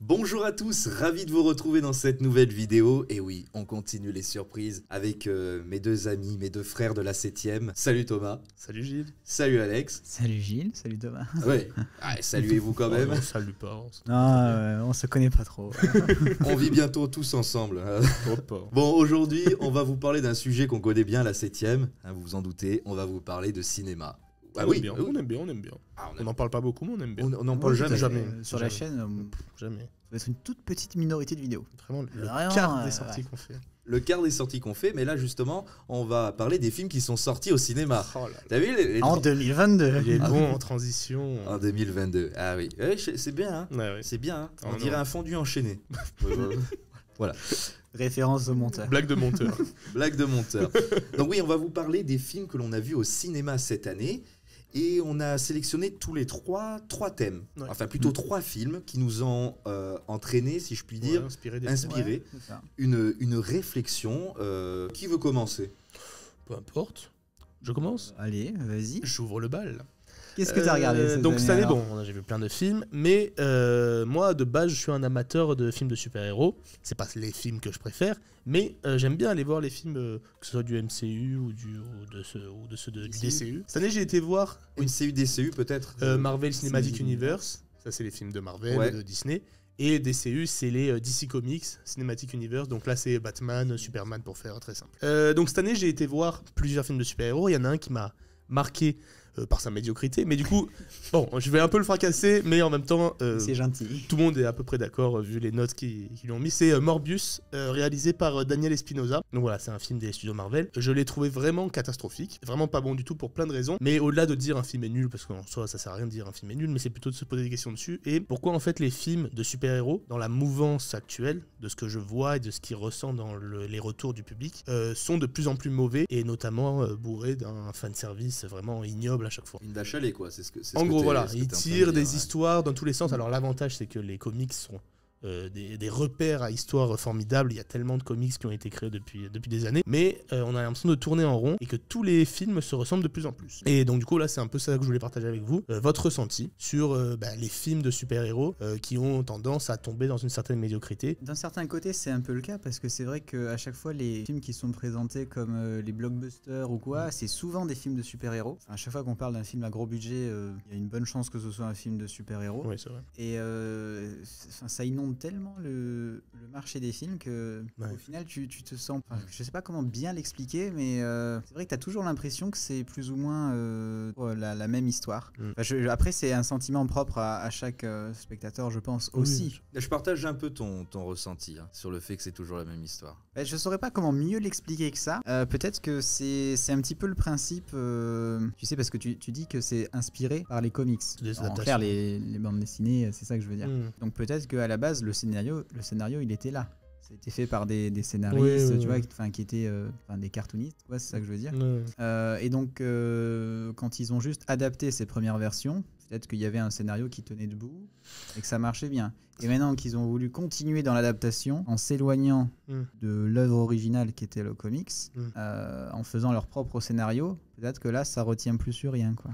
Bonjour à tous, ravi de vous retrouver dans cette nouvelle vidéo. Et oui, on continue les surprises avec mes deux amis, mes deux frères de la 7e. Salut Thomas. Salut Gilles. Salut Alex. Salut Gilles, salut Thomas. Ouais, saluez-vous quand même. On salue pas. On se connaît pas trop. On vit bientôt tous ensemble. Bon, aujourd'hui, on va vous parler d'un sujet qu'on connaît bien, la 7e. Vous vous en doutez, on va vous parler de cinéma. Ah oui, bien. On aime bien. Ah, on n'en parle pas beaucoup, mais on aime bien. On n'en parle jamais. Sur la chaîne, Jamais. ça va être une toute petite minorité de vidéos. Vraiment, le Vraiment, quart des sorties qu'on fait. Le quart des sorties qu'on fait, mais là justement, on va parler des films qui sont sortis au cinéma. Oh là là. T'as vu En 2022. Il est bon en transition. En 2022. Ah oui, ouais, c'est bien, hein. Ouais. C'est bien, hein. Oh On dirait un fondu enchaîné. Voilà. Référence au monteur. Blague de monteur. Blague de monteur. Donc oui, on va vous parler des films que l'on a vus au cinéma cette année. Et on a sélectionné tous les trois thèmes. Ouais. Enfin, plutôt trois films qui nous ont entraînés, si je puis dire, inspiré Ouais, une réflexion. Qui veut commencer? Peu importe. Je commence. Allez, vas-y. J'ouvre le bal. Qu'est-ce que t'as regardé Donc cette année, alors bon, j'ai vu plein de films, mais moi de base, je suis un amateur de films de super-héros. C'est pas les films que je préfère, mais j'aime bien aller voir les films, que ce soit du MCU ou de ceux du DCU. Cette année, j'ai été voir MCU, DCU peut-être Marvel Cinematic Universe. Ça, c'est les films de Marvel, Ouais. de Disney. Et DCU, c'est les DC Comics, Cinematic Universe. Donc là, c'est Batman, Superman, pour faire très simple. Donc cette année, j'ai été voir plusieurs films de super-héros. Il y en a un qui m'a marqué par sa médiocrité. Mais du coup, bon, je vais un peu le fracasser, mais en même temps, C'est gentil. tout le monde est à peu près d'accord, vu les notes qu'ils lui ont mis. C'est Morbius, réalisé par Daniel Espinosa. Donc voilà, c'est un film des studios Marvel. Je l'ai trouvé vraiment catastrophique, vraiment pas bon du tout pour plein de raisons. Mais au-delà de dire un film est nul, parce qu'en soi, ça sert à rien de dire un film est nul, mais c'est plutôt de se poser des questions dessus. Et pourquoi en fait les films de super-héros, dans la mouvance actuelle, de ce que je vois et de ce qui ressent dans les retours du public, sont de plus en plus mauvais, et notamment bourrés d'un fanservice vraiment ignoble à chaque fois. Une vache à lait, quoi. C'est ce que, En gros, voilà, ils ils tirent des histoires dans tous les sens. Alors l'avantage, c'est que les comics sont des repères à histoire formidables. Il y a tellement de comics qui ont été créés depuis des années, mais on a l'impression de tourner en rond et que tous les films se ressemblent de plus en plus. Et donc du coup là, c'est un peu ça que je voulais partager avec vous, votre ressenti sur les films de super-héros qui ont tendance à tomber dans une certaine médiocrité. D'un certain côté, c'est un peu le cas parce que c'est vrai qu'à chaque fois, les films qui sont présentés comme les blockbusters ou quoi, c'est souvent des films de super-héros. Enfin, à chaque fois qu'on parle d'un film à gros budget, il y a une bonne chance que ce soit un film de super-héros. Oui, c'est vrai. Et ça inonde tellement le marché des films que Ouais. au final tu te sens, je sais pas comment bien l'expliquer, mais c'est vrai que tu as toujours l'impression que c'est plus ou moins la même histoire. Après c'est un sentiment propre à chaque spectateur, je pense aussi. Je partage un peu ton ressenti sur le fait que c'est toujours la même histoire. Je saurais pas comment mieux l'expliquer que ça. Peut-être que c'est un petit peu le principe, tu sais, parce que tu dis que c'est inspiré par les comics. Des En adaptations. clair, les bandes dessinées, c'est ça que je veux dire. Donc peut-être qu'à la base, le scénario, il était là. C'était fait par des scénaristes, Oui, tu oui. vois, qui étaient des cartoonistes, ouais, c'est ça que je veux dire. Ouais. Et donc, quand ils ont juste adapté ces premières versions, peut-être qu'il y avait un scénario qui tenait debout et que ça marchait bien. Et maintenant qu'ils ont voulu continuer dans l'adaptation, en s'éloignant de l'œuvre originale qui était le comics, en faisant leur propre scénario, peut-être que là, ça retient plus sur rien, quoi.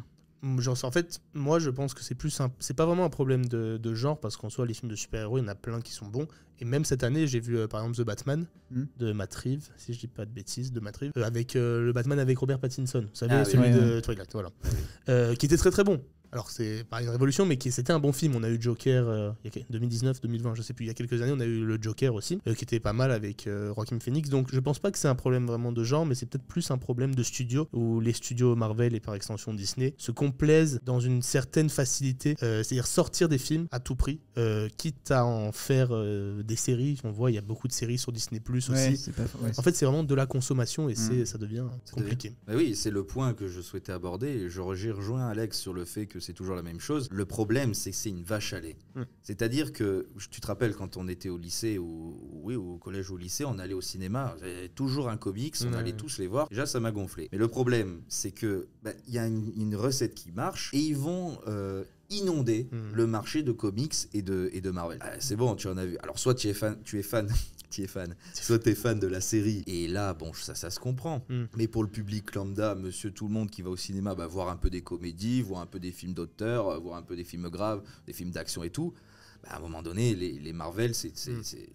Genre, en fait, moi je pense que c'est pas vraiment un problème de genre, parce qu'en soi les films de super-héros, il y en a plein qui sont bons. Et même cette année, j'ai vu par exemple The Batman de Matt Reeves, si je dis pas de bêtises, de Matt Reeves, avec le Batman avec Robert Pattinson, vous savez, celui de Twilight, voilà. Qui était très très bon. Alors c'est pas une révolution, mais c'était un bon film. On a eu Joker il y a 2019, 2020, je sais plus, il y a quelques années, on a eu le Joker aussi, qui était pas mal avec Joaquin Phoenix. Donc je pense pas que c'est un problème vraiment de genre, mais c'est peut-être plus un problème de studio, où les studios Marvel et par extension Disney se complaisent dans une certaine facilité, c'est-à-dire sortir des films à tout prix, quitte à en faire des séries. On voit, il y a beaucoup de séries sur Disney Plus aussi. En fait, c'est vraiment de la consommation et ça devient compliqué. Bah oui, c'est le point que je souhaitais aborder. Et j'ai rejoint Alex sur le fait que c'est toujours la même chose. Le problème, c'est que c'est une vache à lait. C'est-à-dire que, tu te rappelles, quand on était au lycée, au collège ou au lycée, on allait au cinéma, il y avait toujours un comics, on allait tous les voir. Déjà, ça m'a gonflé. Mais le problème, c'est que y a une recette qui marche et ils vont inonder le marché de comics et de Marvel. C'est bon, tu en as vu. Alors, soit tu es fan, soit tu es fan de la série, et là, bon, ça se comprend. Mais pour le public lambda, monsieur tout le monde qui va au cinéma, voir un peu des comédies, voir un peu des films d'auteur, voir un peu des films graves, des films d'action et tout, à un moment donné, les Marvel,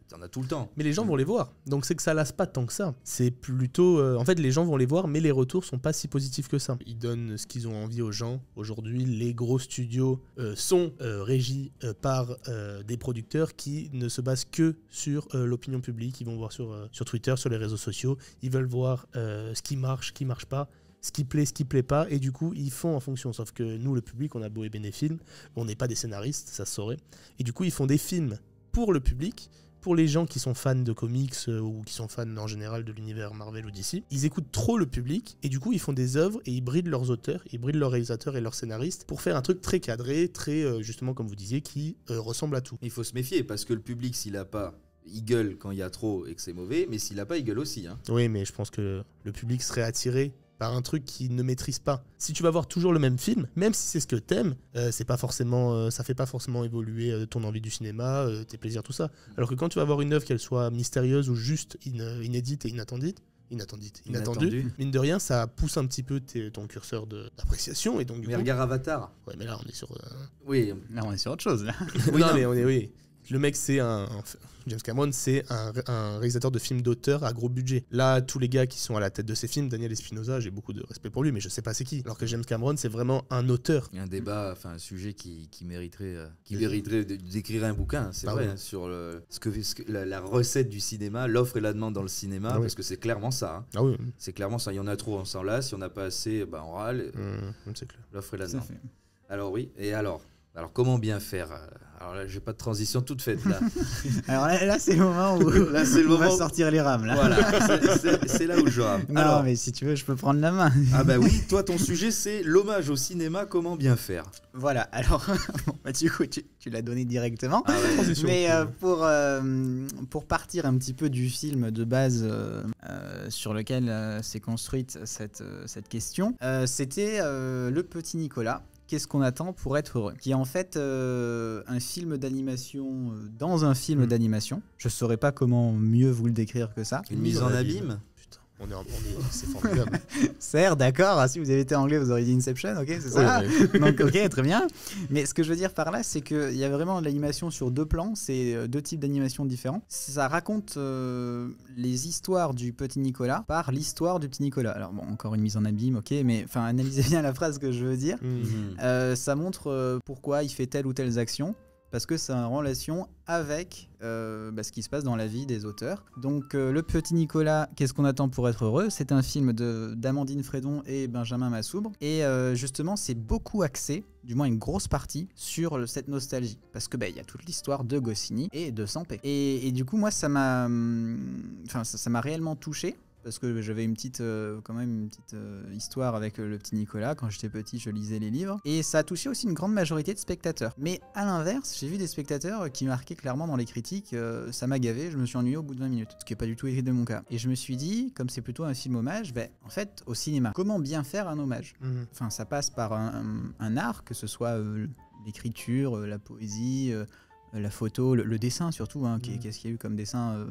t'en as tout le temps. Mais les gens vont les voir, donc c'est que ça lasse pas tant que ça. C'est plutôt... en fait, les gens vont les voir, mais les retours sont pas si positifs que ça. Ils donnent ce qu'ils ont envie aux gens. Aujourd'hui, les gros studios sont régis par des producteurs qui ne se basent que sur l'opinion publique. Ils vont voir sur Twitter, sur les réseaux sociaux. Ils veulent voir ce qui marche pas. Ce qui plaît pas, et du coup, ils font en fonction. Sauf que nous, le public, on a beau aimer des films, on n'est pas des scénaristes, ça se saurait. Et du coup, ils font des films pour le public, pour les gens qui sont fans de comics ou qui sont fans en général de l'univers Marvel ou DC. Ils écoutent trop le public, et du coup, ils font des œuvres et ils brident leurs auteurs, ils brident leurs réalisateurs et leurs scénaristes pour faire un truc très cadré, très, justement, comme vous disiez, qui ressemble à tout. Il faut se méfier, parce que le public, s'il a pas... Il gueule quand il y a trop et que c'est mauvais, mais s'il a pas, il gueule aussi. Hein. Oui, mais je pense que le public serait attiré par un truc qu'il ne maîtrise pas. Si tu vas voir toujours le même film, même si c'est ce que t'aimes, c'est pas forcément, ça fait pas forcément évoluer ton envie du cinéma, tes plaisirs, tout ça. Alors que quand tu vas voir une œuvre, qu'elle soit mystérieuse ou juste inédite et inattendue, mine de rien, ça pousse un petit peu ton curseur d'appréciation. Et donc, mais regarde Avatar. Ouais, mais là, on est sur... Oui, là, on est sur autre chose. Là. Oui, non, mais oui. Le mec, c'est James Cameron, c'est un réalisateur de films d'auteur à gros budget. Là, tous les gars qui sont à la tête de ces films, Daniel Espinosa, j'ai beaucoup de respect pour lui, mais je sais pas c'est qui. Alors que James Cameron, c'est vraiment un auteur. Il y a un débat, enfin un sujet qui mériterait d'écrire un bouquin, c'est vrai, hein, sur la recette du cinéma, l'offre et la demande dans le cinéma, parce que c'est clairement ça. Hein. Ah oui. C'est clairement ça. Il y en a trop, on s'en lasse. Si on n'a pas assez, on râle. C'est clair. L'offre et la demande. Alors oui, et alors comment bien faire? Alors là, j'ai pas de transition toute faite là. Alors là, c'est le moment où on va sortir les rames. Là. Voilà, c'est là où je rame. Non, alors, mais si tu veux, je peux prendre la main. Ah bah oui, toi, ton sujet, c'est l'hommage au cinéma, comment bien faire. Voilà, alors, du coup, tu l'as donné directement. Ah ouais. Mais pour partir un petit peu du film de base sur lequel s'est construite cette question, c'était Le Petit Nicolas. Qu'est-ce qu'on attend pour être heureux? Qui est en fait un film d'animation dans un film d'animation. Je saurais pas comment mieux vous le décrire que ça. Une mise en abîme. Putain, c'est formidable. Certes, d'accord. Ah, si vous avez été anglais, vous auriez dit Inception, ok, c'est ça. Oui. Donc, ok, très bien. Mais ce que je veux dire par là, c'est qu'il y a vraiment de l'animation sur deux plans. C'est deux types d'animation différents. Ça raconte les histoires du petit Nicolas par l'histoire du petit Nicolas. Alors bon, encore une mise en abîme, ok, mais enfin, analysez bien la phrase que je veux dire. Ça montre pourquoi il fait telle ou telle action. Parce que c'est en relation avec ce qui se passe dans la vie des auteurs. Donc Le Petit Nicolas, qu'est-ce qu'on attend pour être heureux? C'est un film d'Amandine Frédon et Benjamin Massoubre. Et justement, c'est beaucoup axé, du moins une grosse partie, sur cette nostalgie. Parce que y a toute l'histoire de Goscinny et de Sampé. Et du coup, moi, ça m'a réellement touché. Parce que j'avais une petite histoire avec le petit Nicolas. Quand j'étais petit, je lisais les livres. Et ça a touché aussi une grande majorité de spectateurs. Mais à l'inverse, j'ai vu des spectateurs qui marquaient clairement dans les critiques ça m'a gavé, je me suis ennuyé au bout de 20 minutes. Ce qui n'est pas du tout écrit de mon cas. Et je me suis dit, comme c'est plutôt un film hommage, en fait, au cinéma, comment bien faire un hommage? Enfin, ça passe par un art, que ce soit l'écriture, la poésie... la photo, le dessin surtout, qu'est-ce qu'il y a eu comme dessin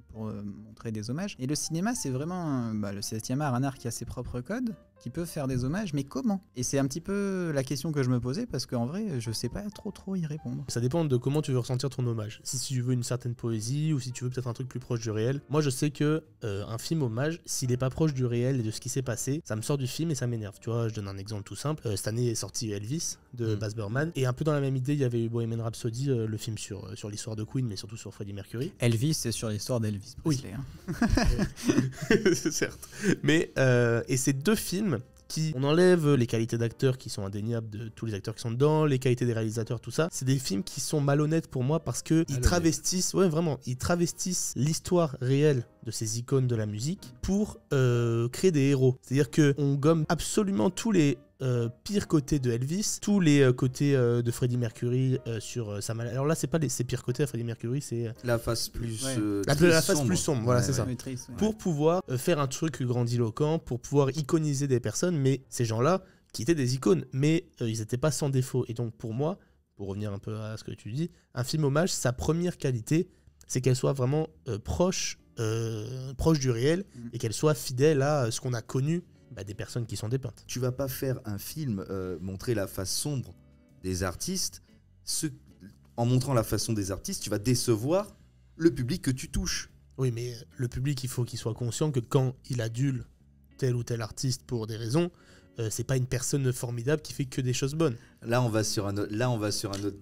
pour montrer des hommages. Et le cinéma, c'est vraiment le 7e art, un art qui a ses propres codes, qui peut faire des hommages, mais comment? Et c'est un petit peu la question que je me posais, parce qu'en vrai, je sais pas trop y répondre. Ça dépend de comment tu veux ressentir ton hommage. Si tu veux une certaine poésie, ou si tu veux peut-être un truc plus proche du réel. Moi, je sais que un film hommage, s'il est pas proche du réel et de ce qui s'est passé, ça me sort du film et ça m'énerve. Tu vois, je donne un exemple tout simple. Cette année est sorti Elvis, de Baz Luhrmann, et un peu dans la même idée, il y avait eu Bohemian Rhapsody, le film sur l'histoire de Queen, mais surtout sur Freddie Mercury. Elvis, c'est sur l'histoire d'Elvis Presley. Oui, certes. Mais, et ces deux films, on enlève les qualités d'acteurs qui sont indéniables de tous les acteurs qui sont dedans, les qualités des réalisateurs, tout ça. C'est des films qui sont malhonnêtes pour moi parce que ils travestissent l'histoire réelle de ces icônes de la musique pour créer des héros. C'est-à-dire qu'on gomme absolument tous les pires côtés de Elvis, tous les côtés de Freddie Mercury sur sa maladie. Alors là, c'est pas ses pires côtés à Freddie Mercury, c'est la face plus la face plus sombre. Voilà, c'est ça. Triste, pour pouvoir faire un truc grandiloquent, pour pouvoir iconiser des personnes, mais ces gens-là qui étaient des icônes, mais ils n'étaient pas sans défaut. Et donc pour moi, pour revenir un peu à ce que tu dis, un film hommage, sa première qualité, c'est qu'elle soit vraiment proche du réel et qu'elle soit fidèle à ce qu'on a connu des personnes qui sont dépeintes. Tu vas pas faire un film montrer la face sombre des artistes. en montrant la façon des artistes, tu vas décevoir le public que tu touches. Oui, mais le public, il faut qu'il soit conscient que quand il adule tel ou tel artiste pour des raisons, c'est pas une personne formidable qui fait que des choses bonnes. Là, on va sur un autre.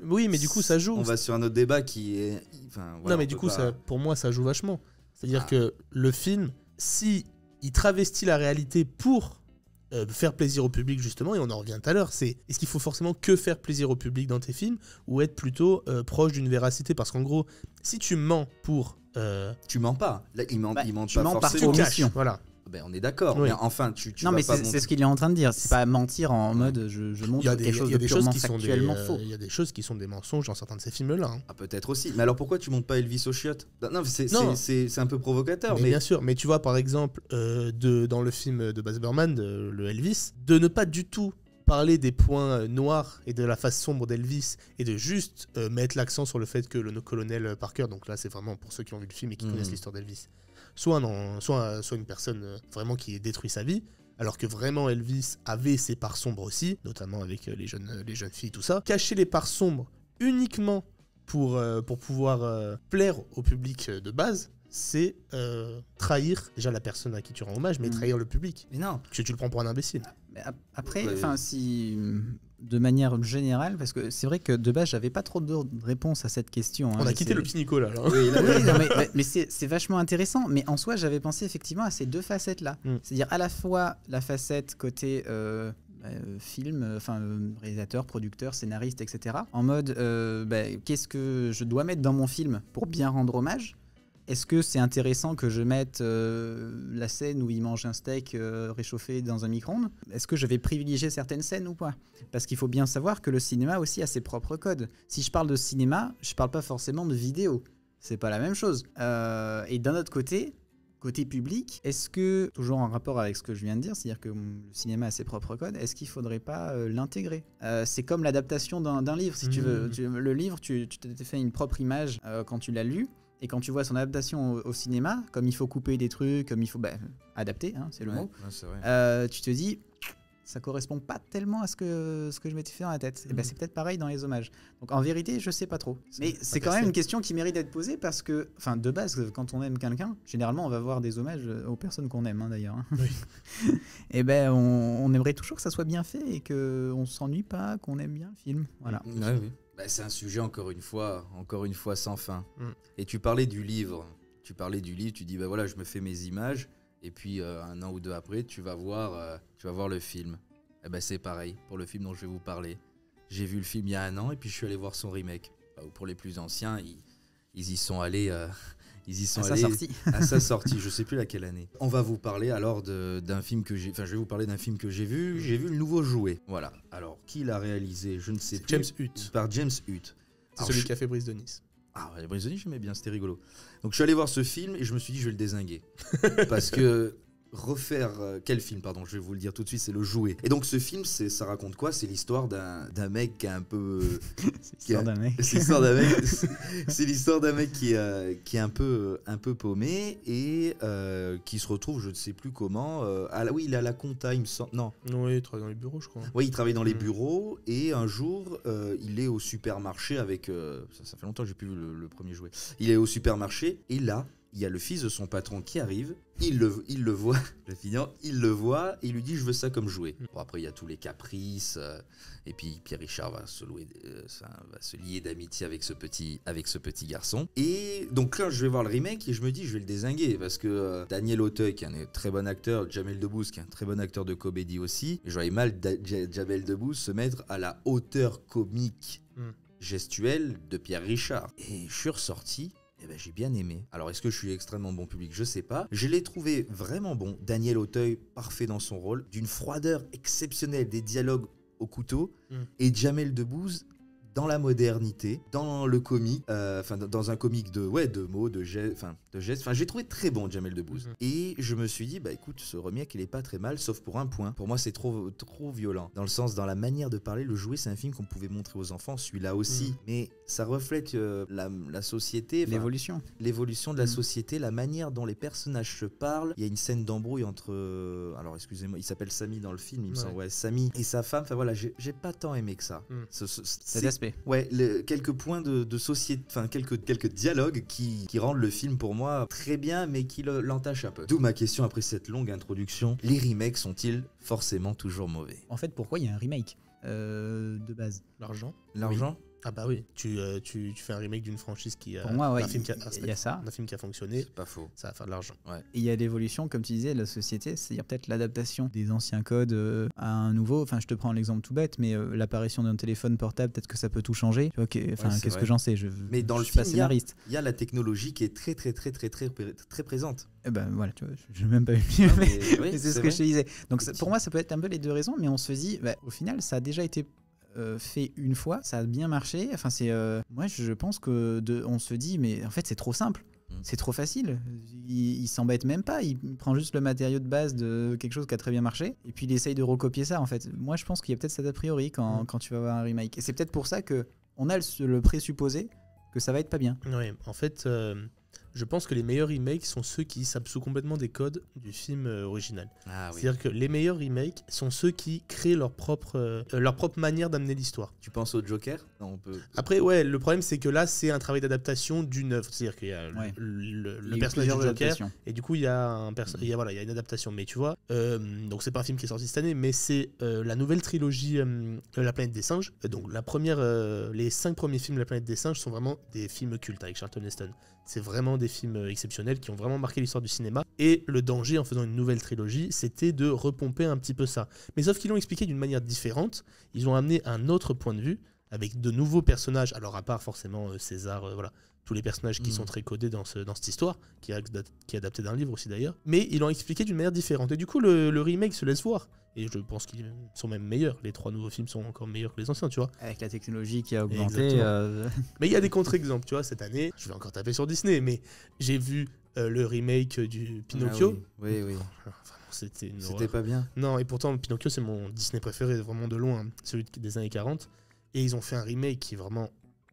Oui, mais du coup, ça joue. On va sur un autre débat qui est. Enfin, voilà, non, mais du coup, pour moi, ça joue vachement. C'est-à-dire que le film, si il travestit la réalité pour faire plaisir au public, justement, et on en revient tout à l'heure, est-ce qu'il faut forcément que faire plaisir au public dans tes films ou être plutôt proche d'une véracité? Parce qu'en gros, si tu mens pour... Tu mens pas. Là, il ment pas par forcément. omission. Voilà. Ben, on est d'accord. Oui. Mais enfin, tu non, vas mais pas c'est ce qu'il est en train de dire. C'est pas mentir en mode je montre quelque chose de purement factuellement faux. Il y a des choses qui sont des mensonges dans certains de ces films-là. Hein. Ah, peut-être aussi. Mais alors pourquoi tu montes pas Elvis aux chiottes? Non, c'est un peu provocateur. Mais bien sûr. Mais tu vois, par exemple, dans le film de Baz Luhrmann, le Elvis, de ne pas du tout parler des points noirs et de la face sombre d'Elvis et de juste mettre l'accent sur le fait que le colonel Parker, donc là c'est vraiment pour ceux qui ont vu le film et qui connaissent l'histoire d'Elvis, soit une personne vraiment qui détruit sa vie, alors que vraiment Elvis avait ses parts sombres aussi, notamment avec les jeunes filles, tout ça. Cacher les parts sombres uniquement pour pouvoir plaire au public de base, c'est trahir déjà la personne à qui tu rends hommage, mais trahir le public. Mais non. Parce que tu le prends pour un imbécile. Mais après, si de manière générale, parce que c'est vrai que de base, j'avais pas trop de réponses à cette question. On a quitté le petit Nicolas là. Oui, non, mais c'est vachement intéressant. Mais en soi, j'avais pensé effectivement à ces deux facettes-là. C'est-à-dire à la fois la facette côté film, réalisateur, producteur, scénariste, etc. En mode, qu'est-ce que je dois mettre dans mon film pour bien rendre hommage ? Est-ce que c'est intéressant que je mette la scène où il mange un steak réchauffé dans un micro-ondes? Est-ce que je vais privilégier certaines scènes ou pas? Parce qu'il faut bien savoir que le cinéma aussi a ses propres codes. Si je parle de cinéma, je parle pas forcément de vidéo. C'est pas la même chose. Et d'un autre côté public, est-ce que, toujours en rapport avec ce que je viens de dire, c'est-à-dire que le cinéma a ses propres codes, est-ce qu'il faudrait pas l'intégrer? C'est comme l'adaptation d'un livre, si tu veux. Le livre, tu t'es fait une propre image quand tu l'as lu. Et quand tu vois son adaptation au cinéma, comme il faut couper des trucs, comme il faut adapter, hein, c'est le mot, c'est vrai. tu te dis, ça correspond pas tellement à ce que je m'étais fait dans la tête. Et c'est peut-être pareil dans les hommages. Donc en vérité, je sais pas trop. Mais c'est quand même une question qui mérite d'être posée parce que, de base, quand on aime quelqu'un, généralement on va voir des hommages aux personnes qu'on aime, hein, d'ailleurs. Hein. Oui. Et on aimerait toujours que ça soit bien fait et qu'on s'ennuie pas, qu'on aime bien le film. Voilà. Ouais, oui. C'est un sujet encore une fois sans fin. Et tu parlais du livre, tu dis voilà, je me fais mes images et puis un an ou deux après tu vas voir le film. C'est pareil pour le film dont je vais vous parler. J'ai vu le film il y a un an et puis je suis allé voir son remake. Pour les plus anciens, ils y sont allés à sa sortie, je sais plus laquelle année. On va vous parler alors d'un film que j'ai... je vais vous parler d'un film que j'ai vu. J'ai vu Le Nouveau Jouet. Voilà. Alors, qui l'a réalisé? Je ne sais plus. James Hutt. Par James Hutt. C'est celui qui a fait Brise de Nice. Ah ouais, Brise de Nice, j'aimais bien, c'était rigolo. Donc, je suis allé voir ce film et je me suis dit, je vais le dézinguer. Parce que... quel film, pardon, je vais vous le dire tout de suite, c'est Le Jouet. Et donc ce film, ça raconte quoi? C'est l'histoire d'un mec qui est un peu... C'est l'histoire d'un mec qui est un peu paumé et qui se retrouve, je ne sais plus comment, il est à la compta, il me semble. Non. Oui, il travaille dans les bureaux, je crois. Oui, il travaille dans les bureaux et un jour, il est au supermarché avec... ça fait longtemps que j'ai plus vu le premier jouet. Il est au supermarché et là, il y a le fils de son patron qui arrive, il le voit, il le voit et il lui dit je veux ça comme jouet. Bon, après il y a tous les caprices et puis Pierre Richard va se lier d'amitié avec ce petit garçon. Et donc là je vais voir le remake et je me dis je vais le dézinguer parce que Daniel Auteuil qui est un très bon acteur, Jamel Debbouze qui est un très bon acteur de comédie aussi, et je voyais mal Jamel Debbouze se mettre à la hauteur comique gestuelle de Pierre Richard. Et je suis ressorti. J'ai bien aimé. Alors, est-ce que je suis extrêmement bon public? Je sais pas. Je l'ai trouvé vraiment bon. Daniel Auteuil, parfait dans son rôle, d'une froideur exceptionnelle, des dialogues au couteau. Et Jamel Debbouze, dans la modernité, dans le comique, dans un comique de mots, de gestes. J'ai trouvé très bon Jamel Debbouze. Et je me suis dit, écoute, ce remake, il est pas très mal, sauf pour un point. Pour moi, c'est trop violent. Dans la manière de parler, Le Jouet, c'est un film qu'on pouvait montrer aux enfants, celui-là aussi. Mais ça reflète la société. L'évolution de la société, la manière dont les personnages se parlent. Il y a une scène d'embrouille entre... alors, excusez-moi, il s'appelle Samy dans le film, il me semble. Ouais, Samy et sa femme. J'ai pas tant aimé que ça. Cet aspects. Ouais, quelques points de société, enfin quelques dialogues qui rendent le film pour moi très bien, mais qui l'entachent un peu. D'où ma question après cette longue introduction. Les remakes sont-ils forcément toujours mauvais? En fait, pourquoi il y a un remake de base? L'argent. L'argent? Ah bah oui, tu fais un remake d'une franchise qui a... Pour moi, ouais, d'un film il y a ça. D'un film qui a fonctionné, C'est pas faux. ça va faire de l'argent. Ouais. Et il y a l'évolution, comme tu disais, de la société, c'est-à-dire peut-être l'adaptation des anciens codes à un nouveau. Enfin, je te prends l'exemple tout bête, mais l'apparition d'un téléphone portable, peut-être que ça peut tout changer. Tu vois, qu'est-ce que j'en sais? Mais dans je le suis film, pas scénariste. il y a la technologie qui est très présente. Eh ben voilà, tu vois, je n'ai même pas eu Non, mieux, mais mais oui, c'est ce que je te disais. Donc pour moi, ça peut être un peu les deux raisons, mais on se dit, au final, ça a déjà été fait une fois, ça a bien marché. Enfin, moi, je pense que on se dit, mais en fait, c'est trop simple. C'est trop facile. Il s'embête même pas. Il prend juste le matériau de base de quelque chose qui a très bien marché et puis il essaye de recopier ça. En fait, moi, je pense qu'il y a peut-être ça a priori quand tu vas voir un remake. Et c'est peut-être pour ça que on a le présupposé que ça va être pas bien. Oui, en fait, je pense que les meilleurs remakes sont ceux qui s'absouent complètement des codes du film original. Ah, oui. C'est-à-dire que les meilleurs remakes sont ceux qui créent leur propre manière d'amener l'histoire. Tu penses au Joker? Non, on peut... Après, ouais, le problème c'est que là, c'est un travail d'adaptation d'une œuvre. C'est-à-dire qu'il y a le personnage du Joker, et du coup, il y a il y a une adaptation. Mais tu vois, donc c'est pas un film qui est sorti cette année, mais c'est la nouvelle trilogie La Planète des Singes. Donc les 5 premiers films de La Planète des Singes sont vraiment des films cultes avec Charlton Heston. C'est vraiment des films exceptionnels qui ont vraiment marqué l'histoire du cinéma. Et le danger en faisant une nouvelle trilogie, c'était de repomper un petit peu ça. Mais sauf qu'ils l'ont expliqué d'une manière différente. Ils ont amené un autre point de vue avec de nouveaux personnages. Alors à part forcément César, voilà, tous les personnages qui sont très codés dans cette histoire, qui est adaptée d'un livre aussi d'ailleurs. Mais ils l'ont expliqué d'une manière différente. Et du coup, le remake se laisse voir. Et je pense qu'ils sont même meilleurs. Les 3 nouveaux films sont encore meilleurs que les anciens, tu vois. Avec la technologie qui a augmenté. Mais il y a des contre-exemples, tu vois. Cette année, je vais encore taper sur Disney, mais j'ai vu le remake du Pinocchio. Ah, oui. Vraiment, c'était une C'était horreur. pas bien. Non, et pourtant, Pinocchio, c'est mon Disney préféré, vraiment de loin, celui des années 40. Et ils ont fait un remake qui est vraiment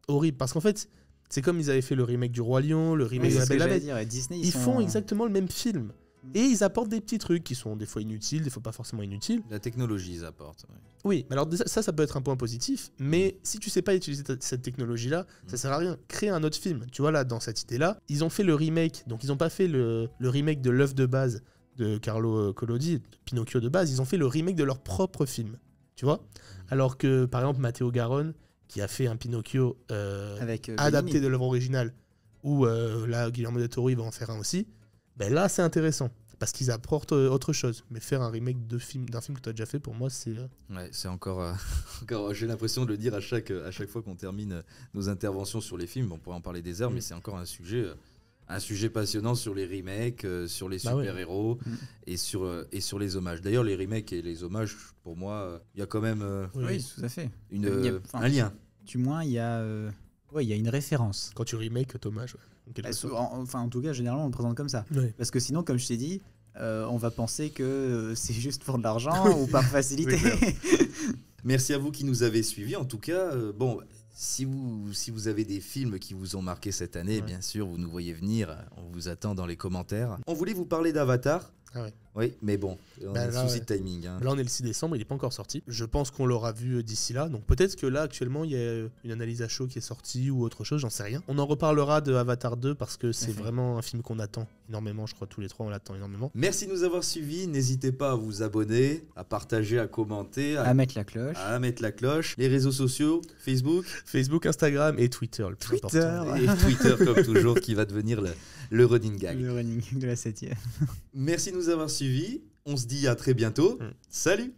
horrible. Parce qu'en fait, c'est comme ils avaient fait le remake du Roi Lion, le remake de La Belle et la Bête. Disney, Ils font exactement le même film. Et ils apportent des petits trucs qui sont des fois inutiles, des fois pas forcément inutiles. La technologie, ils apportent. Ouais. Oui, mais alors ça peut être un point positif. Mais si tu sais pas utiliser cette technologie-là, ça sert à rien. Crée un autre film. Tu vois, là, dans cette idée-là, ils ont fait le remake. Donc, ils ont pas fait le remake de l'œuvre de base de Carlo Collodi, de Pinocchio de base. Ils ont fait le remake de leur propre film. Tu vois? Alors que, par exemple, Matteo Garonne, qui a fait un Pinocchio adapté de l'œuvre originale, ou là, Guillermo del Toro, il va en faire un aussi. Ben là, c'est intéressant parce qu'ils apportent autre chose. Mais faire un remake d'un film que tu as déjà fait, pour moi, c'est. Ouais, c'est encore j'ai l'impression de le dire à chaque fois qu'on termine nos interventions sur les films. On pourrait en parler des heures, mais c'est encore un sujet passionnant sur les remakes, sur les super-héros et sur les hommages. D'ailleurs, les remakes et les hommages, pour moi, il y a quand même oui, tout à fait. un lien. Du moins, il y a une référence. Quand tu remake, hommage. En tout cas, généralement, on le présente comme ça. Oui. Parce que sinon, comme je t'ai dit, on va penser que c'est juste pour de l'argent ou par facilité. Merci à vous qui nous avez suivis. En tout cas, si vous avez des films qui vous ont marqué cette année, bien sûr, vous nous voyez venir. On vous attend dans les commentaires. On voulait vous parler d'Avatar. Ah ouais. Oui, mais bon, on a un souci de timing. Hein. Là, on est le 6 décembre, il n'est pas encore sorti. Je pense qu'on l'aura vu d'ici là. Donc peut-être que là, actuellement, il y a une analyse à chaud qui est sortie ou autre chose, j'en sais rien. On en reparlera de Avatar 2 parce que c'est vraiment un film qu'on attend énormément. Je crois tous les 3, on l'attend énormément. Merci de nous avoir suivis. N'hésitez pas à vous abonner, à partager, à commenter, à mettre la cloche. Les réseaux sociaux, Facebook, Instagram et Twitter. Le plus important. Et Twitter, comme toujours, qui va devenir le running gag. Le running de la 7e. Merci de nous avoir suivis. On se dit à très bientôt. Salut!